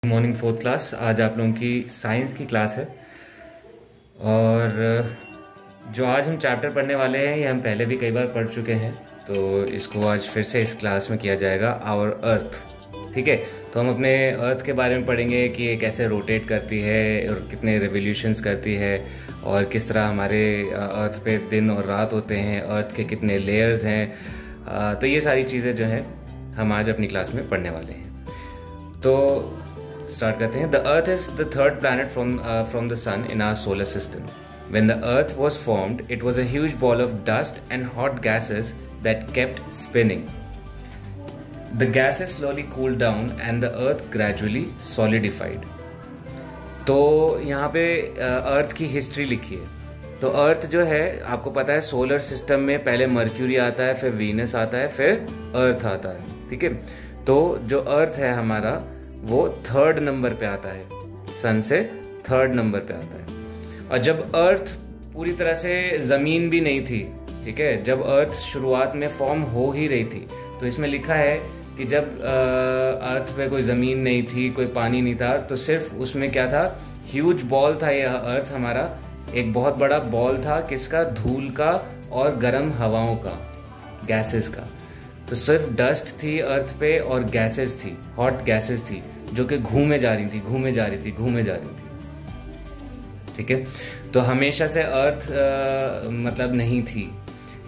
Morning fourth class. आज आप लोगों की साइंस की क्लास है और जो आज हम चैप्टर पढ़ने वाले हैं ये हम पहले भी कई बार पढ़ चुके हैं, तो इसको आज फिर से इस क्लास में किया जाएगा। आवर अर्थ, ठीक है। तो हम अपने अर्थ के बारे में पढ़ेंगे कि ये कैसे रोटेट करती है और कितने रेवोल्यूशंस करती है और किस तरह हमारे अर्थ पे दिन और रात होते हैं, अर्थ के कितने लेयर्स हैं। तो ये सारी चीज़ें जो हैं हम आज अपनी क्लास में पढ़ने वाले हैं। तो स्टार्ट करते हैं। The earth is the third planet from the sun in our solar system. When the earth was formed, it was a huge ball of dust and hot gases that kept spinning. The gases slowly cooled down and the earth gradually solidified. तो यहाँ पे अर्थ की history लिखी है। तो अर्थ जो है आपको पता है सोलर सिस्टम में पहले मर्क्यूरी आता है, फिर वीनस आता है, फिर अर्थ आता है, ठीक है। तो जो अर्थ है हमारा वो थर्ड नंबर पे आता है, सन से थर्ड नंबर पे आता है। और जब अर्थ पूरी तरह से ज़मीन भी नहीं थी, ठीक है, जब अर्थ शुरुआत में फॉर्म हो ही रही थी, तो इसमें लिखा है कि जब अर्थ पे कोई ज़मीन नहीं थी, कोई पानी नहीं था, तो सिर्फ उसमें क्या था, ह्यूज बॉल था यह अर्थ हमारा, एक बहुत बड़ा बॉल था, किसका, धूल का और गर्म हवाओं का, गैसेस का। तो सिर्फ डस्ट थी अर्थ पे और गैसेस थी, हॉट गैसेस थी जो कि घूमे जा रही थी, ठीक है। तो हमेशा से अर्थ मतलब नहीं थी।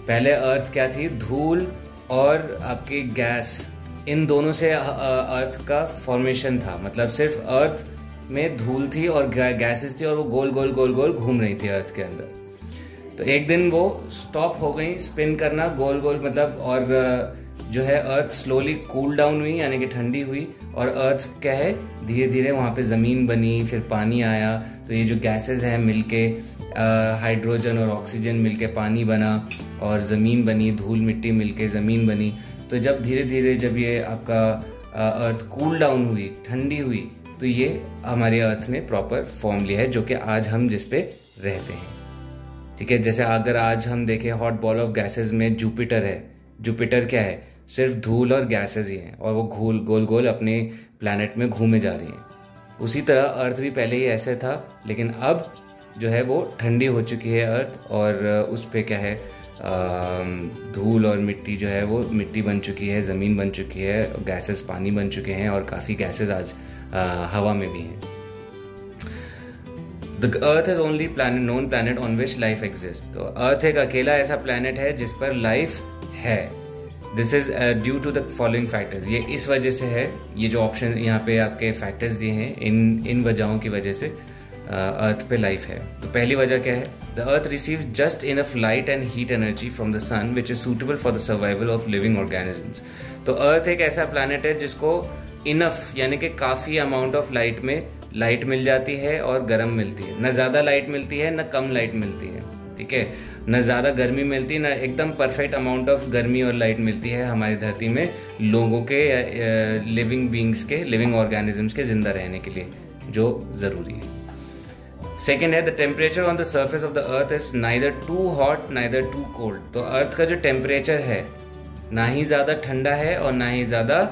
पहले अर्थ क्या थी, धूल और आपकी गैस, इन दोनों से अर्थ का फॉर्मेशन था। मतलब सिर्फ अर्थ में धूल थी और गैसेस थी और वो गोल गोल गोल गोल घूम रही थी अर्थ के अंदर। तो एक दिन वो स्टॉप हो गई स्पिन करना गोल गोल, मतलब, और जो है अर्थ स्लोली कूल डाउन हुई, यानी कि ठंडी हुई, और अर्थ क्या है, धीरे धीरे वहाँ पे ज़मीन बनी, फिर पानी आया। तो ये जो गैसेस हैं मिलके, हाइड्रोजन और ऑक्सीजन मिलके पानी बना और ज़मीन बनी, धूल मिट्टी मिलके ज़मीन बनी। तो जब धीरे धीरे जब ये आपका अर्थ कूल डाउन हुई, ठंडी हुई, तो ये हमारे अर्थ ने प्रॉपर फॉर्म लिया है जो कि आज हम जिस पे रहते हैं, ठीक है। जैसे अगर आज हम देखें हॉट बॉल ऑफ गैसेस में जुपिटर है। जुपिटर क्या है, सिर्फ धूल और गैसेस ही हैं और वो गोल गोल अपने प्लैनेट में घूमे जा रही हैं। उसी तरह अर्थ भी पहले ही ऐसे था, लेकिन अब जो है वो ठंडी हो चुकी है अर्थ, और उस पे क्या है, धूल और मिट्टी जो है वो मिट्टी बन चुकी है, ज़मीन बन चुकी है, गैसेस पानी बन चुके हैं और काफ़ी गैसेस आज हवा में भी हैं। The Earth is only known planet on which life exists. तो अर्थ एक अकेला ऐसा प्लैनेट है जिस पर लाइफ है। This is due to the following factors. ये इस वजह से है, ये जो ऑप्शन यहाँ पे आपके फैक्टर्स दिए हैं, इन वजहों की वजह से अर्थ पे लाइफ है। तो पहली वजह क्या है, the earth receives just enough light and heat energy from the sun which is suitable for the survival of living organisms. तो अर्थ एक ऐसा प्लैनेट है जिसको इनफ यानी कि काफ़ी अमाउंट ऑफ लाइट में लाइट मिल जाती है और गर्म मिलती है। न ज़्यादा लाइट मिलती है, न कम लाइट मिलती है, ठीक है। न ज़्यादा गर्मी मिलती है, न एकदम परफेक्ट अमाउंट ऑफ गर्मी और लाइट मिलती है हमारी धरती में लोगों के, लिविंग बींग्स के, लिविंग ऑर्गेनिजम्स के जिंदा रहने के लिए जो ज़रूरी है। सेकेंड है, the temperature on the surface of the earth is neither too hot neither too cold. तो अर्थ का जो टेम्परेचर है ना ही ज़्यादा ठंडा है और ना ही ज़्यादा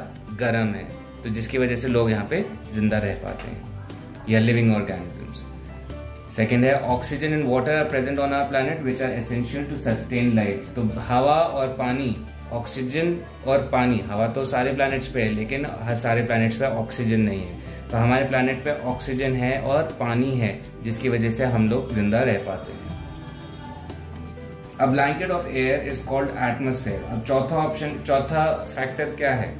गर्म है, तो जिसकी वजह से लोग यहाँ पे जिंदा रह पाते हैं या लिविंग ऑर्गेनिजम्स। सेकेंड है, oxygen and water are present on our planet which are essential to sustain life. तो हवा और पानी, ऑक्सीजन और पानी, हवा तो सारे प्लैनेट्स पे है लेकिन सारे प्लैनेट्स पे ऑक्सीजन नहीं है। तो हमारे प्लैनेट पे ऑक्सीजन है और पानी है जिसकी वजह से हम लोग जिंदा रह पाते हैं। A blanket of air is called atmosphere. अब चौथा फैक्टर क्या है,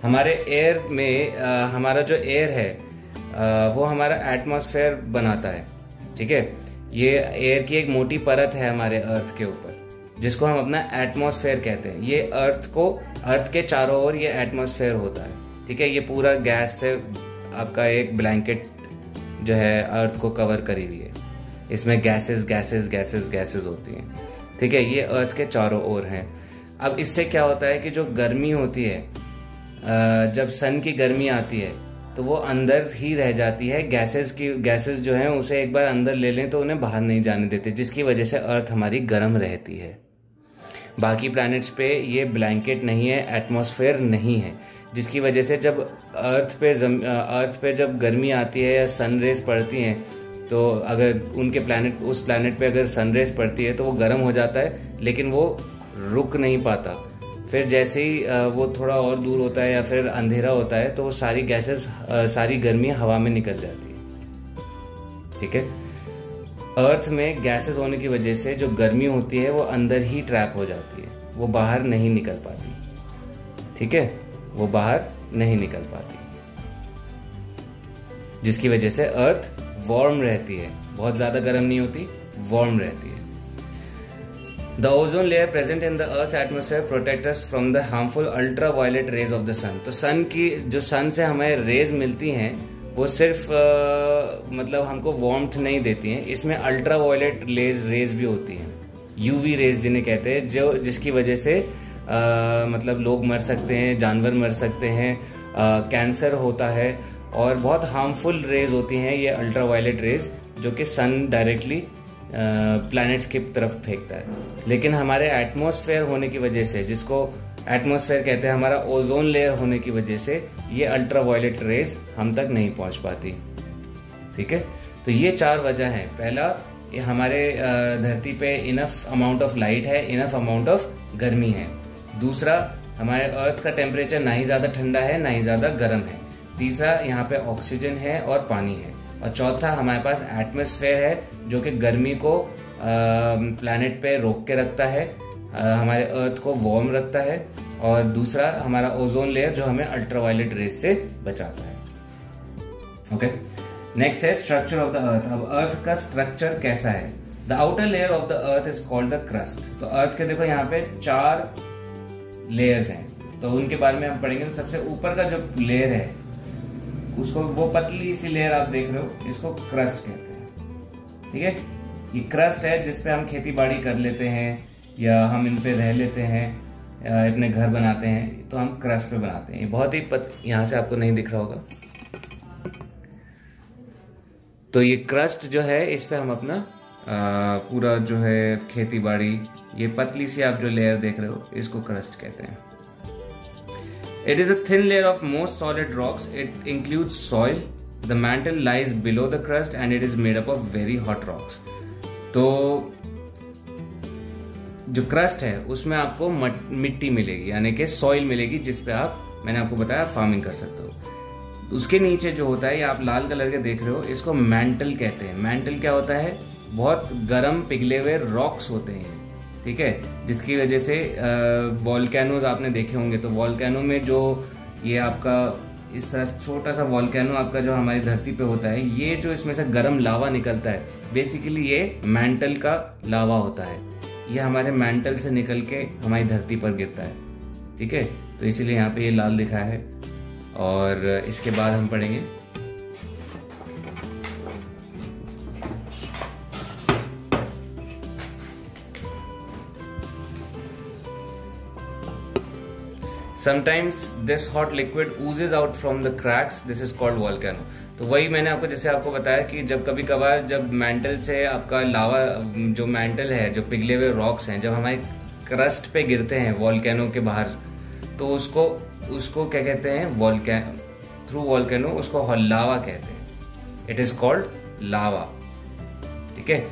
हमारे एयर में हमारा जो एयर है वो हमारा एटमॉस्फेयर बनाता है, ठीक है। ये एयर की एक मोटी परत है हमारे अर्थ के ऊपर जिसको हम अपना एटमॉस्फेयर कहते हैं। ये अर्थ के चारों ओर ये एटमॉस्फेयर होता है, ठीक है। ये पूरा गैस से आपका एक ब्लैंकेट जो है अर्थ को कवर करी हुई है। इसमें गैसेस गैसेस गैसेस गैसेस होती हैं, ठीक है। ये अर्थ के चारों ओर हैं। अब इससे क्या होता है कि जो गर्मी होती है, जब सन की गर्मी आती है तो वो अंदर ही रह जाती है। गैसेस जो हैं उसे एक बार अंदर ले लें तो उन्हें बाहर नहीं जाने देते, जिसकी वजह से अर्थ हमारी गर्म रहती है। बाकी प्लैनेट्स पे ये ब्लैंकेट नहीं है, एटमॉस्फेयर नहीं है। जिसकी वजह से जब अर्थ पे जब गर्मी आती है या सन रेज पड़ती हैं, तो अगर उस प्लैनेट पे अगर सन रेज पड़ती है तो वो गर्म हो जाता है, लेकिन वो रुक नहीं पाता। फिर जैसे ही वो थोड़ा और दूर होता है या फिर अंधेरा होता है तो वो सारी गैसेस, सारी गर्मी हवा में निकल जाती है। ठीक है, अर्थ में गैसेस होने की वजह से जो गर्मी होती है वो अंदर ही ट्रैप हो जाती है, वो बाहर नहीं निकल पाती। ठीक है, वो बाहर नहीं निकल पाती, जिसकी वजह से अर्थ वार्म रहती है, बहुत ज्यादा गर्म नहीं होती, वार्म रहती है। The ozone layer present in the Earth's atmosphere protect us from the harmful ultraviolet rays of the sun। तो जो सन से हमें रेज मिलती हैं वो सिर्फ मतलब हमको वार्मथ नहीं देती हैं, इसमें अल्ट्रावायलेट रेज भी होती हैं, यूवी रेज जिन्हें कहते हैं, जिसकी वजह से मतलब लोग मर सकते हैं, जानवर मर सकते हैं, कैंसर होता है, और बहुत हार्मफुल रेज होती हैं ये अल्ट्रावायलेट रेज, जो कि सन डायरेक्टली प्लैनेट्स की तरफ फेंकता है। लेकिन हमारे एटमॉस्फेयर होने की वजह से, जिसको एटमॉस्फेयर कहते हैं, हमारा ओजोन लेयर होने की वजह से ये अल्ट्रावायलेट रेज हम तक नहीं पहुंच पाती। ठीक है, तो ये 4 वजह हैं। पहला, ये हमारे धरती पे इनफ अमाउंट ऑफ लाइट है, इनफ अमाउंट ऑफ गर्मी है। दूसरा, हमारे अर्थ का टेम्परेचर ना ही ज्यादा ठंडा है ना ही ज्यादा गर्म है। तीसरा, यहाँ पे ऑक्सीजन है और पानी है। और चौथा, हमारे पास एटमॉस्फेयर है जो कि गर्मी को प्लैनेट पे रोक के रखता है, हमारे अर्थ को वार्म रखता है। और दूसरा, हमारा ओजोन लेयर जो हमें अल्ट्रावायलेट रेज से बचाता है। ओके, नेक्स्ट है स्ट्रक्चर ऑफ द अर्थ। अब अर्थ का स्ट्रक्चर कैसा है? The outer layer of the earth is called the crust. तो अर्थ के देखो यहाँ पे 4 लेयर्स हैं, तो उनके बारे में हम पढ़ेंगे। तो सबसे ऊपर का जो लेयर है उसको, वो पतली सी लेयर आप देख रहे हो, इसको क्रस्ट कहते हैं। ठीक है, ये क्रस्ट है जिसपे हम खेती बाड़ी कर लेते हैं या हम इन पे रह लेते हैं, अपने घर बनाते हैं, तो हम क्रस्ट पे बनाते हैं। ये बहुत ही यहाँ से आपको नहीं दिख रहा होगा, तो ये क्रस्ट जो है इस पे हम अपना पूरा जो है खेती बाड़ी, ये पतली सी आप जो लेयर देख रहे हो इसको क्रस्ट कहते हैं। It is a thin layer of most solid rocks. It includes soil. The mantle lies below the crust and it is made up of very hot rocks. तो जो क्रस्ट है उसमें आपको मिट्टी मिलेगी, यानी कि सॉइल मिलेगी, जिस पे आप, मैंने आपको बताया, फार्मिंग कर सकते हो। उसके नीचे जो होता है, ये आप लाल कलर के देख रहे हो, इसको मैंटल कहते हैं। मैंटल क्या होता है? बहुत गर्म पिघले हुए रॉक्स होते हैं, ठीक है, जिसकी वजह से वॉल्केनोज आपने देखे होंगे। तो वॉल्केनो में जो ये आपका इस तरह छोटा सा वॉल्केनो आपका जो हमारी धरती पे होता है, ये जो इसमें से गर्म लावा निकलता है, बेसिकली ये मैंटल का लावा होता है। ये हमारे मैंटल से निकल के हमारी धरती पर गिरता है। ठीक है, तो इसीलिए यहाँ पे ये लाल दिखा है। और इसके बाद हम पढ़ेंगे Sometimes this hot liquid oozes out from the cracks. This is called volcano. तो वही मैंने आपको, जैसे आपको बताया कि जब कभी कभार जब मैंटल से आपका लावा, जो मैंटल है, जो पिघले हुए रॉक्स हैं, जब हमारे क्रस्ट पे गिरते हैं वॉल्केनो के बाहर, तो उसको क्या कहते हैं? थ्रू वॉल्केनो उसको लावा कहते हैं। इट इज कॉल्ड लावा। ठीक है,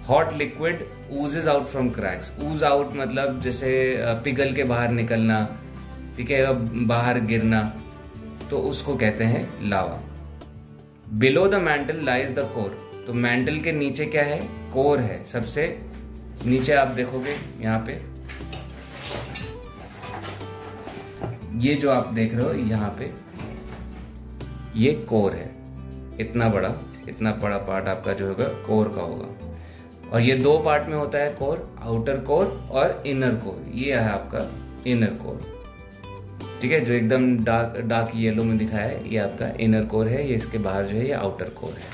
hot liquid oozes out from cracks. ooze out मतलब जैसे पिघल के बाहर निकलना, ठीक है, बाहर गिरना, तो उसको कहते हैं lava. Below the mantle lies the core. तो मैंटल के नीचे क्या है? कोर है। सबसे नीचे आप देखोगे यहाँ पे, ये जो आप देख रहे हो यहाँ पे, ये कोर है। इतना बड़ा पार्ट आपका जो होगा कोर का होगा। और ये 2 पार्ट में होता है कोर, आउटर कोर और इनर कोर। ये है आपका इनर कोर। ठीक है, जो एकदम डार्क येलो में दिखाया है, ये आपका इनर कोर है। ये इसके बाहर जो है ये आउटर कोर है।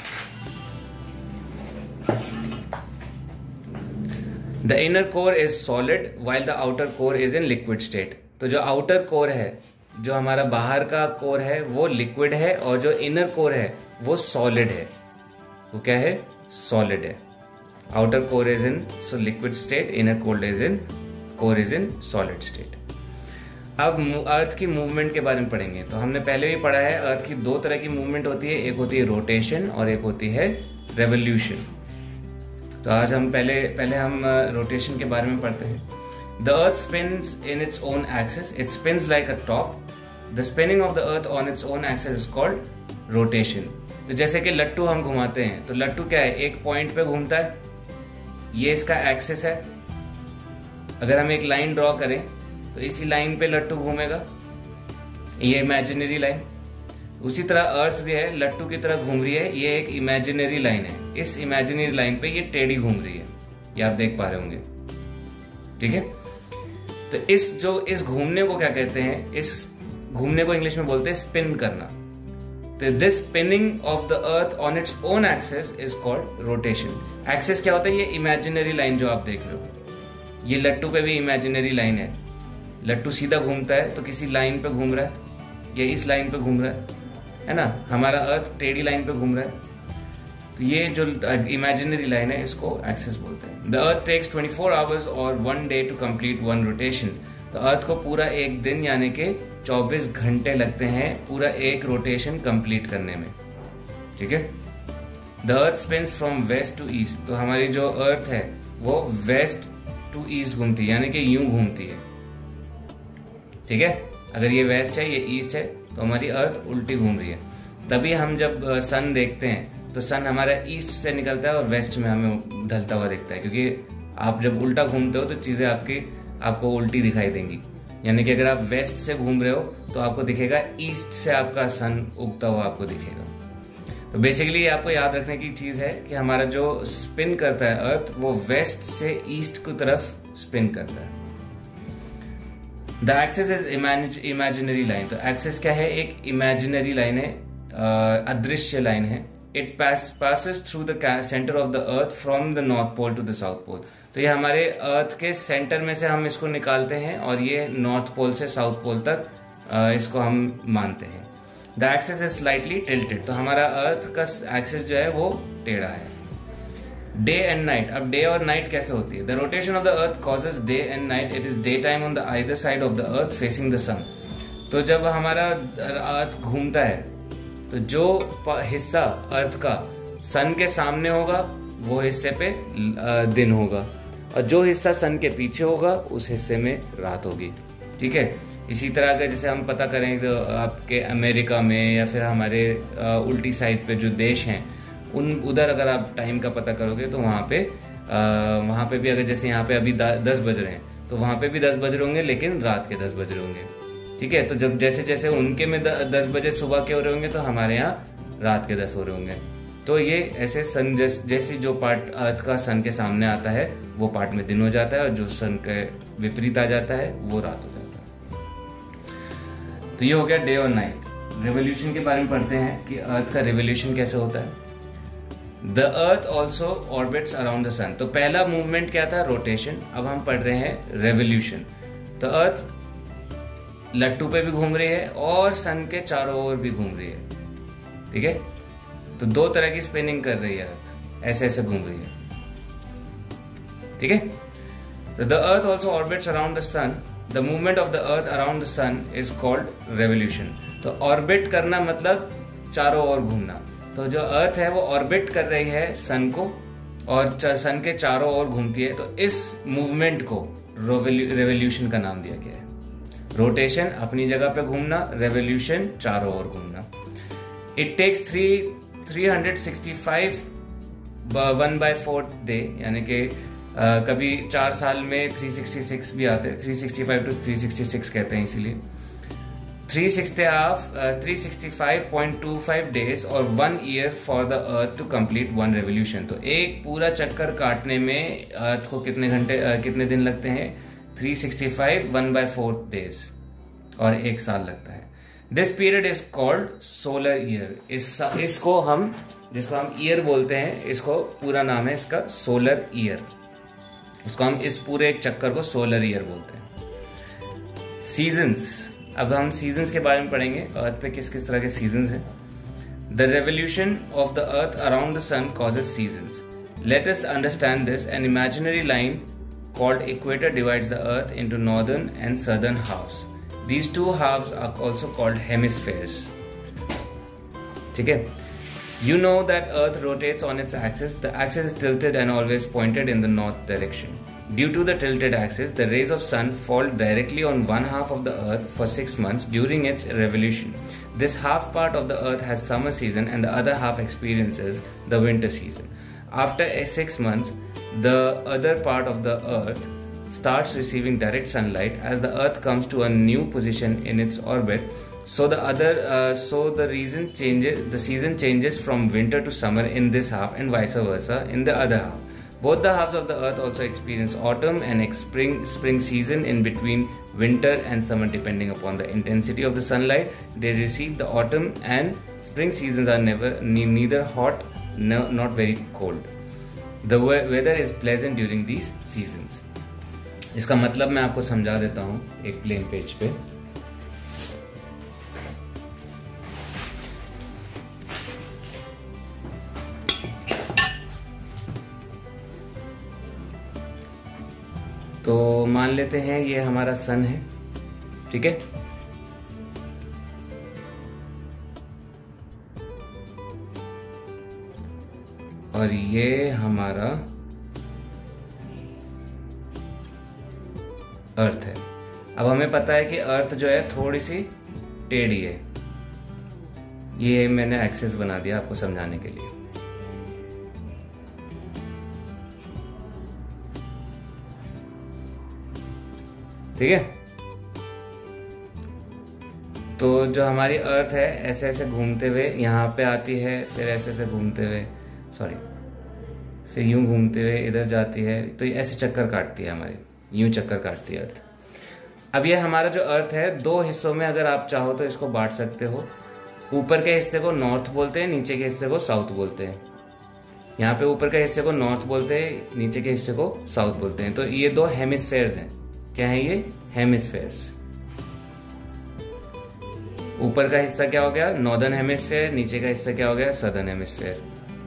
The inner core is solid while the outer core is in liquid state. तो जो आउटर कोर है, जो हमारा बाहर का कोर है, वो लिक्विड है, और जो इनर कोर है वो सॉलिड है। वो क्या है? सॉलिड है। outer core is in liquid state, inner core is in solid state. अब अर्थ की मूवमेंट के बारे में पढ़ेंगे। तो हमने पहले भी पढ़ा है अर्थ की दो तरह की मूवमेंट होती है, एक होती है रोटेशन और एक होती है रेवोल्यूशन। तो आज हम पहले हम रोटेशन के बारे में पढ़ते हैं। The earth spins in its own axis, it spins like a top. The spinning of the earth on its own axis is called rotation. तो जैसे कि लट्टू हम घुमाते हैं, तो लट्टू क्या है, एक पॉइंट पे घूमता है, ये इसका एक्सिस है। अगर हम एक लाइन ड्रॉ करें तो इसी लाइन पे लट्टू घूमेगा, ये इमेजिनरी लाइन। उसी तरह अर्थ भी है, लट्टू की तरह घूम रही है, ये एक इमेजिनरी लाइन है। इस इमेजिनरी लाइन पे ये टेढ़ी घूम रही है, ये आप देख पा रहे होंगे, ठीक है। तो इस घूमने को क्या कहते हैं, इस घूमने को इंग्लिश में बोलते हैं स्पिन करना। तो this spinning of the earth on its own axis is called rotation. Axis क्या होता है, ये इमेजिनरी लाइन जो आप देख रहे हो, ये लट्टू पे भी इमेजिनरी लाइन है। लट्टू सीधा घूमता है तो किसी लाइन पे घूम रहा है, ये इस लाइन पे घूम रहा है ना। हमारा अर्थ टेढ़ी लाइन पे घूम रहा है, तो ये जो इमेजिनरी लाइन है इसको एक्सिस बोलते हैं। द अर्थ टेक्स 24 आवर्स और 1 डे टू कंप्लीट 1 रोटेशन। तो अर्थ को पूरा एक दिन यानी कि 24 घंटे लगते हैं पूरा एक रोटेशन कंप्लीट करने में, ठीक है। The earth spins from west to east. तो हमारी जो अर्थ है वो वेस्ट टू ईस्ट घूमती है, यानी कि यूं घूमती है, ठीक है। अगर ये वेस्ट है, ये ईस्ट है, तो हमारी अर्थ उल्टी घूम रही है। तभी हम जब सन देखते हैं तो सन हमारा ईस्ट से निकलता है और वेस्ट में हमें ढलता हुआ दिखता है, क्योंकि आप जब उल्टा घूमते हो तो चीज़ें आपको उल्टी दिखाई देंगी। यानी कि अगर आप वेस्ट से घूम रहे हो तो आपको दिखेगा ईस्ट से आपका सन उगता हुआ आपको दिखेगा। तो बेसिकली आपको याद रखने की चीज़ है कि हमारा जो स्पिन करता है अर्थ, वो वेस्ट से ईस्ट की तरफ स्पिन करता है। The axis is imaginary line. तो एक्सिस क्या है, एक इमेजिनरी लाइन है, अदृश्य लाइन है। It passes through the centre of the earth from the north pole to the south pole. तो ये हमारे अर्थ के सेंटर में से हम इसको निकालते हैं और ये नॉर्थ पोल से साउथ पोल तक इसको हम मानते हैं। The axis is slightly tilted. तो हमारा अर्थ का एक्सिस जो है वो टेढ़ा है। Day and night. अब डे और नाइट कैसे होती है। The rotation of the earth causes day and night. It is day time on the either side of the earth facing the sun. तो जब हमारा अर्थ घूमता है तो जो हिस्सा अर्थ का सन के सामने होगा वो हिस्से पे दिन होगा, और जो हिस्सा सन के पीछे होगा उस हिस्से में रात होगी, ठीक है। इसी तरह का जैसे हम पता करें तो आपके अमेरिका में या फिर हमारे उल्टी साइड पे जो देश हैं उधर अगर आप टाइम का पता करोगे तो वहाँ पे भी अगर जैसे यहाँ पे अभी 10 बज रहे हैं तो वहाँ पे भी 10 बज रहे होंगे, लेकिन रात के 10 बज रहे होंगे, ठीक है। तो जब जैसे जैसे उनके में 10 बजे सुबह के हो रहे होंगे तो हमारे यहाँ रात के 10 हो रहे होंगे। तो ये ऐसे सन जैसी जो पार्ट अर्थ का सन के सामने आता है वो पार्ट में दिन हो जाता है, और जो सन के विपरीत आ जाता है वो रात हो जाता है। तो ये हो गया डे और नाइट। रेवोल्यूशन के बारे में पढ़ते हैं कि अर्थ का रेवोल्यूशन कैसे होता है। The earth also orbits around the sun. तो पहला मूवमेंट क्या था, रोटेशन। अब हम पढ़ रहे हैं रेवोल्यूशन। तो अर्थ लट्टू पे भी घूम रही है और सन के चारों ओर भी घूम रही है, ठीक है। तो दो तरह की स्पिनिंग कर रही है अर्थ, ऐसे ऐसे घूम रही है, ठीक है। तो the earth also orbits around the sun. The movement of the earth around the sun is called revolution. तो ऑर्बिट करना मतलब चारों ओर घूमना। तो जो अर्थ है वो ऑर्बिट कर रही है सन को और सन के चारों ओर घूमती है। तो इस मूवमेंट को रेवोल्यूशन का नाम दिया गया है। रोटेशन अपनी जगह पे घूमना, रेवोल्यूशन चारों ओर घूमना। इट टेक्स 365 1/4 डे, यानी कि कभी 4 साल में 366 भी आते हैं, 365 to 366 कहते हैं इसीलिए। 365.25 days और 1 year for the earth to complete 1 revolution. तो एक पूरा चक्कर काटने में अर्थ को कितने दिन लगते हैं, 365 1/4 days और 1 साल लगता है। This period is called solar year. जिसको हम ईयर बोलते हैं, इसको पूरा नाम है इसका सोलर ईयर। इसको हम इस पूरे एक चक्कर को सोलर ईयर बोलते हैं। सीजन्स। अब हम सीजन्स के बारे में पढ़ेंगे, अर्थ पे किस किस तरह के सीजन्स हैं। The revolution of the earth around the sun causes seasons. Let us understand this. An imaginary line called equator divides the earth into northern and southern halves. These two halves are also called hemispheres. ठीक है? You know that Earth rotates on its axis. The axis is tilted and always pointed in the north direction. Due to the tilted axis, the rays of sun fall directly on one half of the Earth for 6 months during its revolution. This half part of the Earth has summer season and the other half experiences the winter season. After 6 months, the other part of the Earth starts receiving direct sunlight as the Earth comes to a new position in its orbit. So the season changes from winter to summer in this half and vice versa in the other half. Both the halves of the Earth also experience autumn and spring season in between winter and summer depending upon the intensity of the sunlight. They receive the autumn and spring seasons are neither hot nor not very cold. The weather is pleasant during these seasons. इसका मतलब मैं आपको समझा देता हूँ एक plane page पे. तो मान लेते हैं ये हमारा सन है, ठीक है. और ये हमारा अर्थ है. अब हमें पता है कि अर्थ जो है थोड़ी सी टेढ़ी है. ये मैंने एक्सिस बना दिया आपको समझाने के लिए. ठीक है. तो जो हमारी अर्थ है ऐसे ऐसे घूमते हुए यहाँ पे आती है, फिर ऐसे ऐसे घूमते हुए फिर यूं घूमते हुए इधर जाती है. तो ये ऐसे चक्कर काटती है हमारी, यूं चक्कर काटती है अर्थ. अब ये हमारा जो अर्थ है दो हिस्सों में अगर आप चाहो तो इसको बांट सकते हो. ऊपर के हिस्से को नॉर्थ बोलते हैं, नीचे के हिस्से को साउथ बोलते हैं. यहाँ पे ऊपर के हिस्से को नॉर्थ बोलते हैं, नीचे के हिस्से को साउथ बोलते हैं. तो ये दो हेमिस्फेयर्स हैं. क्या है ये? हेमिस्फेयर्स. ऊपर का हिस्सा क्या हो गया? Northern hemisphere. नीचे का हिस्सा क्या हो गया? Southern hemisphere.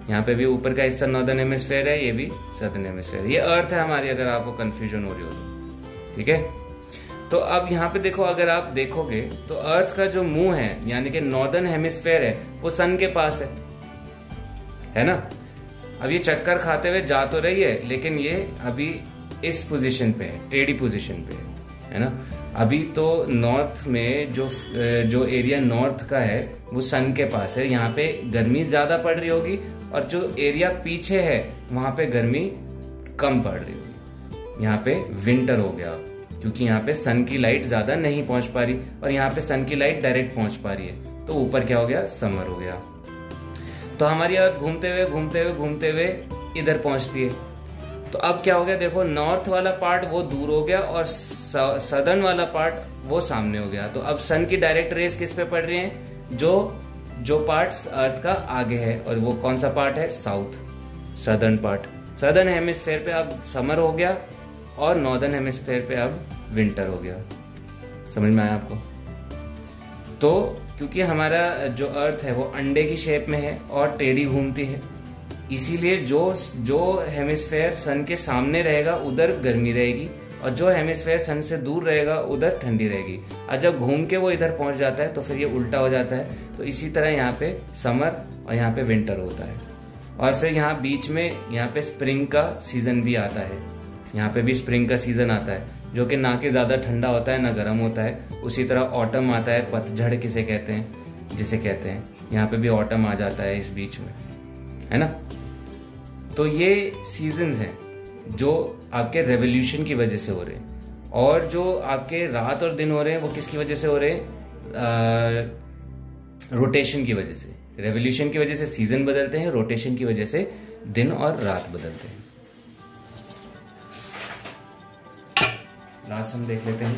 यहाँ पे भी ऊपर का हिस्सा नॉर्दर्न हेमिस्फेयर है, ये भी सदर्न हेमिस्फेयर. ये अर्थ है हमारी, अगर आपको कंफ्यूजन हो रही हो तो. ठीक है. तो अब यहाँ पे देखो, अगर आप देखोगे तो अर्थ का जो मुंह है यानी कि नॉर्दर्न हेमिस्फेयर है वो सन के पास है ना. अब ये चक्कर खाते हुए जा तो रही है लेकिन ये अभी इस पोजीशन पे है, टेढ़ी पोजीशन पे है ना. अभी तो नॉर्थ में जो एरिया नॉर्थ का है वो सन के पास है, यहाँ पे गर्मी ज्यादा पड़ रही होगी. और जो एरिया पीछे है वहां पे गर्मी कम पड़ रही होगी. यहाँ पे विंटर हो गया क्योंकि यहाँ पे सन की लाइट ज्यादा नहीं पहुंच पा रही और यहाँ पे सन की लाइट डायरेक्ट पहुंच पा रही है. तो ऊपर क्या हो गया? समर हो गया. तो हमारी अर्थ घूमते हुए इधर पहुंचती है. तो अब क्या हो गया? देखो, नॉर्थ वाला पार्ट वो दूर हो गया और सदर्न वाला पार्ट वो सामने हो गया. तो अब सन की डायरेक्ट रेस किस पे पड़ रही हैं? जो पार्ट अर्थ का आगे है. और वो कौन सा पार्ट है? South, southern part. Southern hemisphere पे अब समर हो गया और नॉर्दर्न हेमिस्फेयर पे अब विंटर हो गया. समझ में आया आपको? तो क्योंकि हमारा जो अर्थ है वो अंडे की शेप में है और टेढ़ी घूमती है, इसीलिए जो हेमिस्फेयर सन के सामने रहेगा उधर गर्मी रहेगी और जो हेमिस्फेयर सन से दूर रहेगा उधर ठंडी रहेगी. और जब घूम के वो इधर पहुंच जाता है तो फिर ये उल्टा हो जाता है. तो इसी तरह यहाँ पे समर और यहाँ पे विंटर होता है. और फिर यहाँ बीच में यहाँ पे स्प्रिंग का सीजन भी आता है. यहाँ पे भी स्प्रिंग का सीजन आता है जो कि ना कि ज्यादा ठंडा होता है ना गर्म होता है. उसी तरह ऑटम आता है, पतझड़ जिसे कहते हैं. यहाँ पे भी ऑटम आ जाता है इस बीच में, है ना. तो ये सीजन्स हैं जो आपके रेवोल्यूशन की वजह से हो रहे हैं. और जो आपके रात और दिन हो रहे हैं वो किसकी वजह से हो रहे हैं? रोटेशन की वजह से. रेवोल्यूशन की वजह से सीजन बदलते हैं, रोटेशन की वजह से दिन और रात बदलते हैं. लास्ट हम देख लेते हैं.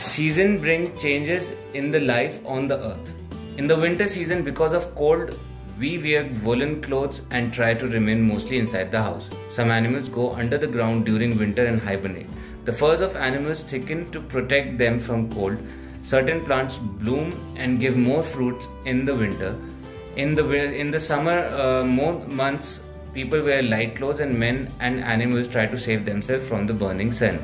Season bring changes in the life on the earth. In the winter season, because of cold, we wear woolen clothes and try to remain mostly inside the house. Some animals go under the ground during winter and hibernate. The furs of animals thicken to protect them from cold. Certain plants bloom and give more fruits in the winter. In the summer months, people wear light clothes and men and animals try to save themselves from the burning sun.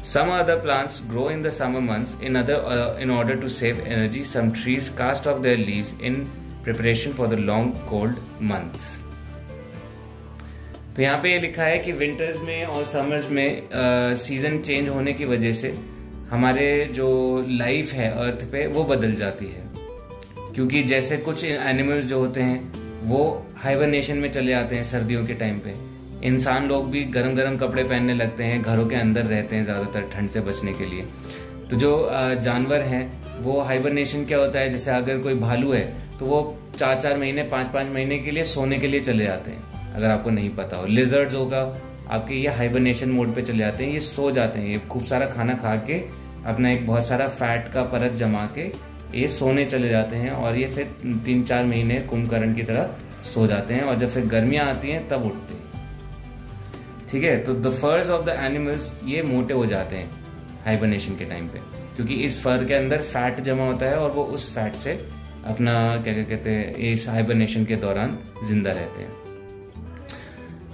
Some other plants grow in the summer months in order to save energy. Some trees cast off their leaves in preparation for the long cold months. तो यहाँ पे ये लिखा है कि winters में और summers में सीजन चेंज होने की वजह से हमारे जो लाइफ है अर्थ पे वो बदल जाती है, क्योंकि जैसे कुछ एनिमल्स जो होते हैं वो हाइबरनेशन में चले जाते हैं सर्दियों के टाइम पे। इंसान लोग भी गरम गरम कपड़े पहनने लगते हैं, घरों के अंदर रहते हैं ज़्यादातर ठंड से बचने के लिए। तो जो जानवर हैं वो हाइबरनेशन क्या होता है, जैसे अगर कोई भालू है तो वो 4-4 महीने 5-5 महीने के लिए सोने के लिए चले जाते हैं, अगर आपको नहीं पता हो। लिजर्ड्स होगा आपके, ये हाइबरनेशन मोड पे चले जाते हैं, ये सो जाते हैं, ये खूब सारा खाना खा के अपना एक बहुत सारा फैट का परत जमा के ये सोने चले जाते हैं और ये फिर 3-4 महीने कुंभकर्ण की तरह सो जाते हैं और जब फिर गर्मियाँ आती हैं तब उठते हैं। ठीक है, तो द फर्स ऑफ द एनिमल्स ये मोटे हो जाते हैं हाइबरनेशन के टाइम पे, क्योंकि इस फर के अंदर फैट जमा होता है और वो उस फैट से अपना क्या कहते हैं इस हाइबरनेशन के दौरान जिंदा रहते हैं।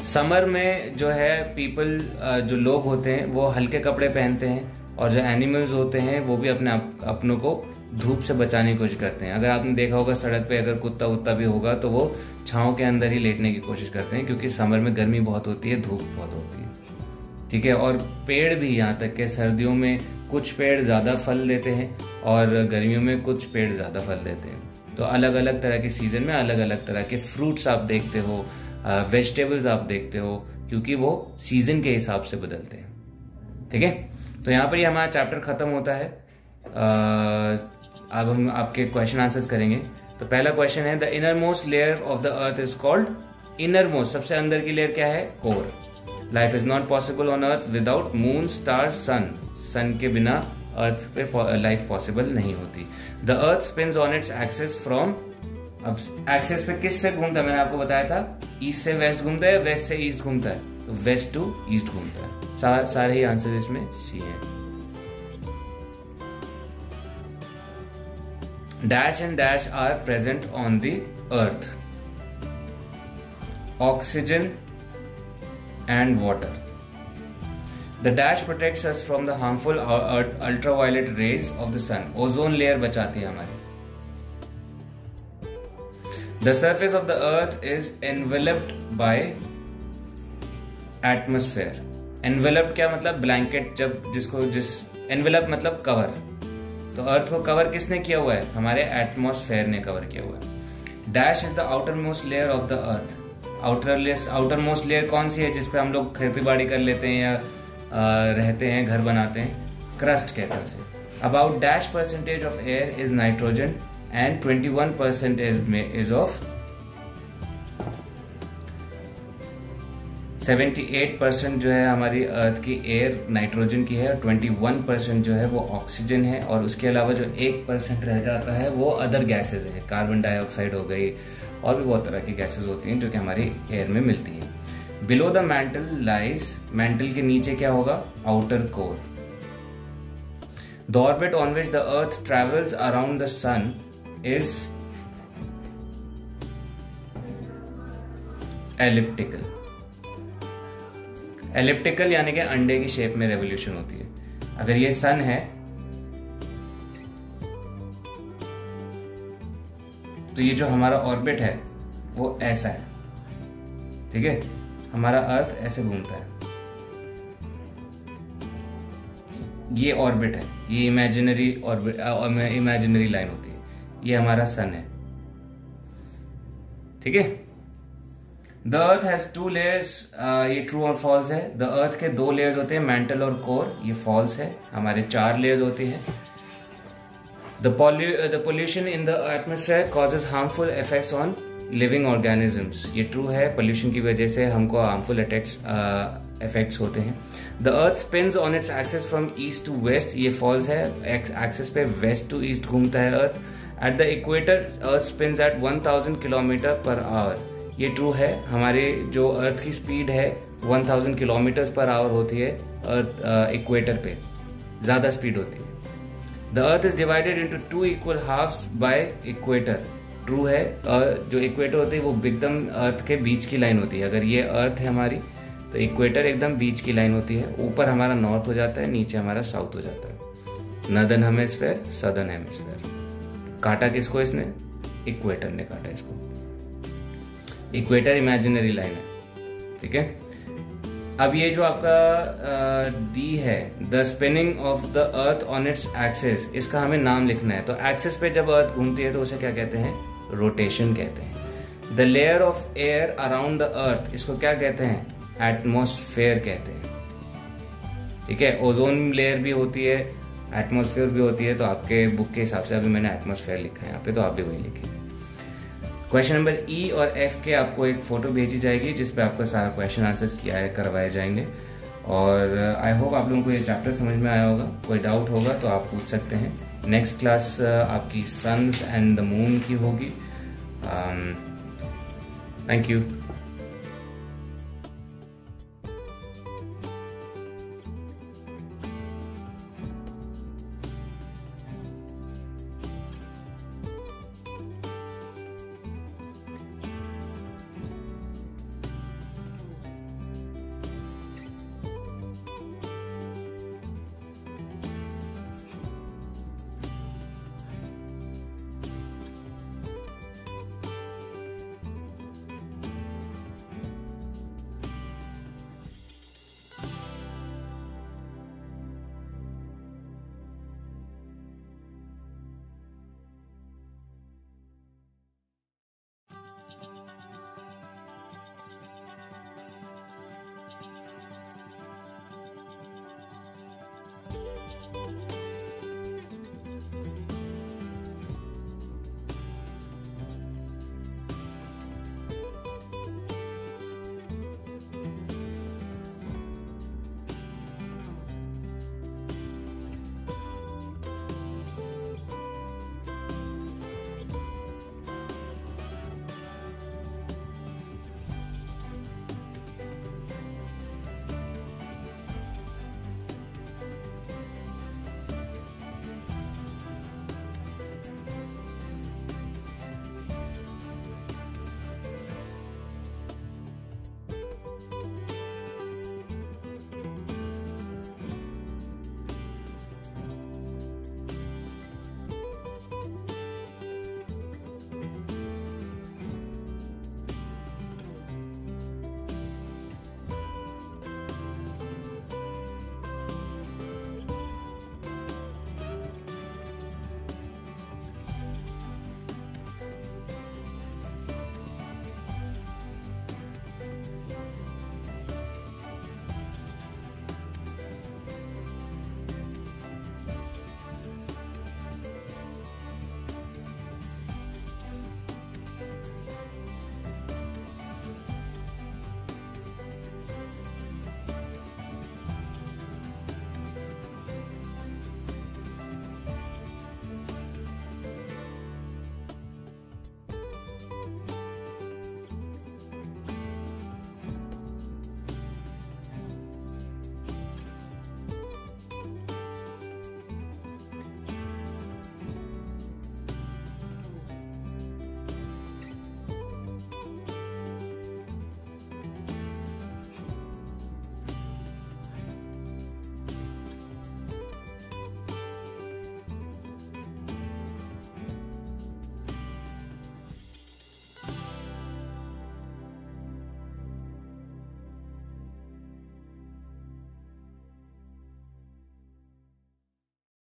समर में जो है पीपल जो लोग होते हैं वो हल्के कपड़े पहनते हैं और जो एनिमल्स होते हैं वो भी अपनों को धूप से बचाने की कोशिश करते हैं। अगर आपने देखा होगा सड़क पे अगर कुत्ता वुत्ता भी होगा तो वो छांव के अंदर ही लेटने की कोशिश करते हैं, क्योंकि समर में गर्मी बहुत होती है, धूप बहुत होती है। ठीक है, और पेड़ भी यहाँ तक के सर्दियों में कुछ पेड़ ज़्यादा फल देते हैं और गर्मियों में कुछ पेड़ ज़्यादा फल देते हैं। तो अलग अलग तरह के सीजन में अलग अलग तरह के फ्रूट्स आप देखते हो, वेजिटेबल्स आप देखते हो, क्योंकि वो सीजन के हिसाब से बदलते हैं। ठीक है, तो यहाँ पर ही हमारा चैप्टर खत्म होता है। अब हम आपके क्वेश्चन आंसर्स करेंगे। तो पहला क्वेश्चन है, the inner most layer of the earth is called, inner most सबसे अंदर की लेयर क्या है, core. Life is not possible on earth without moon star sun, sun के बिना अर्थ पे लाइफ पॉसिबल नहीं होती। The earth spins on its axis from, अब एक्सिस पे किस से घूमता है, मैंने आपको बताया था ईस्ट से वेस्ट घूमता है, वेस्ट से ईस्ट घूमता है, तो वेस्ट टू ईस्ट घूमता है। सारे ही आंसर इसमें सी है। Dash and dash are present on the earth, oxygen and water. The dash protects us from the harmful ultraviolet rays of the sun. Ozone layer बचाती है हमारी। The surface of the earth is enveloped by atmosphere. Enveloped क्या मतलब, blanket, जब जिस envelop मतलब cover, तो अर्थ को कवर किसने किया हुआ है, हमारे एटमॉस्फेयर ने कवर किया हुआ है। Dash is the outer most layer of the earth. Outer most layer कौन सी है, जिसपे हम लोग खेती बाड़ी कर लेते हैं या रहते हैं, घर बनाते हैं, क्रस्ट कहते हैं उसे। About dash percentage of air is nitrogen and 21% is of 78% जो है हमारी अर्थ की एयर नाइट्रोजन की है और 21% जो है वो ऑक्सीजन है, और उसके अलावा जो 1% रह जाता है वो अदर गैसेज है, कार्बन डाइऑक्साइड हो गई और भी बहुत तरह की गैसेज होती हैं जो कि हमारी एयर में मिलती हैं। Below the mantle lies, mantle के नीचे क्या होगा, outer core. The orbit on which the earth travels around the sun is elliptical. Elliptical यानी कि अंडे की शेप में रेवोल्यूशन होती है। अगर ये सन है तो ये जो हमारा ऑर्बिट है वो ऐसा है। ठीक है, हमारा अर्थ ऐसे घूमता है, ये ऑर्बिट है, ये इमेजिनरी ऑर्बिट, इमेजिनरी लाइन होती है, ये हमारा सन है। ठीक है, द अर्थ हैज 2 लेयर्स, ये ट्रू और फॉल्स है। द अर्थ के 2 लेयर्स होते हैं, मेंटल और कोर, ये फॉल्स है। हमारे 4 लेयर्स होती है। The pollution in the atmosphere causes harmful effects on living organisms, ये ट्रू है, पोल्यूशन की वजह से हमको हार्मफुल इफेक्ट्स होते हैं। The earth spins on its axis from east to west, ये फॉल्स है, एक्सिस पे वेस्ट टू ईस्ट घूमता है earth. At the equator earth spins at 1000 kilometre per hour, ये ट्रू है, हमारे जो अर्थ की स्पीड है 1000 किलोमीटर्स पर आवर होती है, अर्थ इक्वेटर पे ज़्यादा स्पीड होती है। The earth is divided into 2 equal halves by equator, true है, जो इक्वेटर होती है वो एकदम अर्थ के बीच की लाइन होती है। अगर ये अर्थ है हमारी तो इक्वेटर एकदम बीच की लाइन होती है, ऊपर हमारा नॉर्थ हो जाता है, नीचे हमारा साउथ हो जाता है, नॉर्दर्न हेमिस्फीयर, सदर्न हेमिस्फीयर। काटा किसको इसने? इक्वेटर ने काटा इसको। इक्वेटर इमेजिनरी लाइन है, ठीक है। अब ये जो आपका डी है, the spinning of the earth on its axis, इसका हमें नाम लिखना है। तो एक्सिस पे जब अर्थ घूमती है तो उसे क्या कहते हैं? रोटेशन कहते हैं। The layer of air around the earth, इसको क्या कहते हैं? एटमॉस्फेयर कहते हैं, ठीक है। ओजोन लेयर भी होती है, एटमॉस्फेयर भी होती है। तो आपके बुक के हिसाब से अभी मैंने एटमॉस्फेयर लिखा है यहाँ पे, तो आप भी वही लिखिए। क्वेश्चन नंबर ई और एफ के आपको एक फ़ोटो भेजी जाएगी जिसपे आपका सारा क्वेश्चन आंसर्स करवाए जाएंगे। और आई होप आप लोगों को ये चैप्टर समझ में आया होगा। कोई डाउट होगा तो आप पूछ सकते हैं। नेक्स्ट क्लास आपकी सन्स एंड द मून की होगी। Thank you.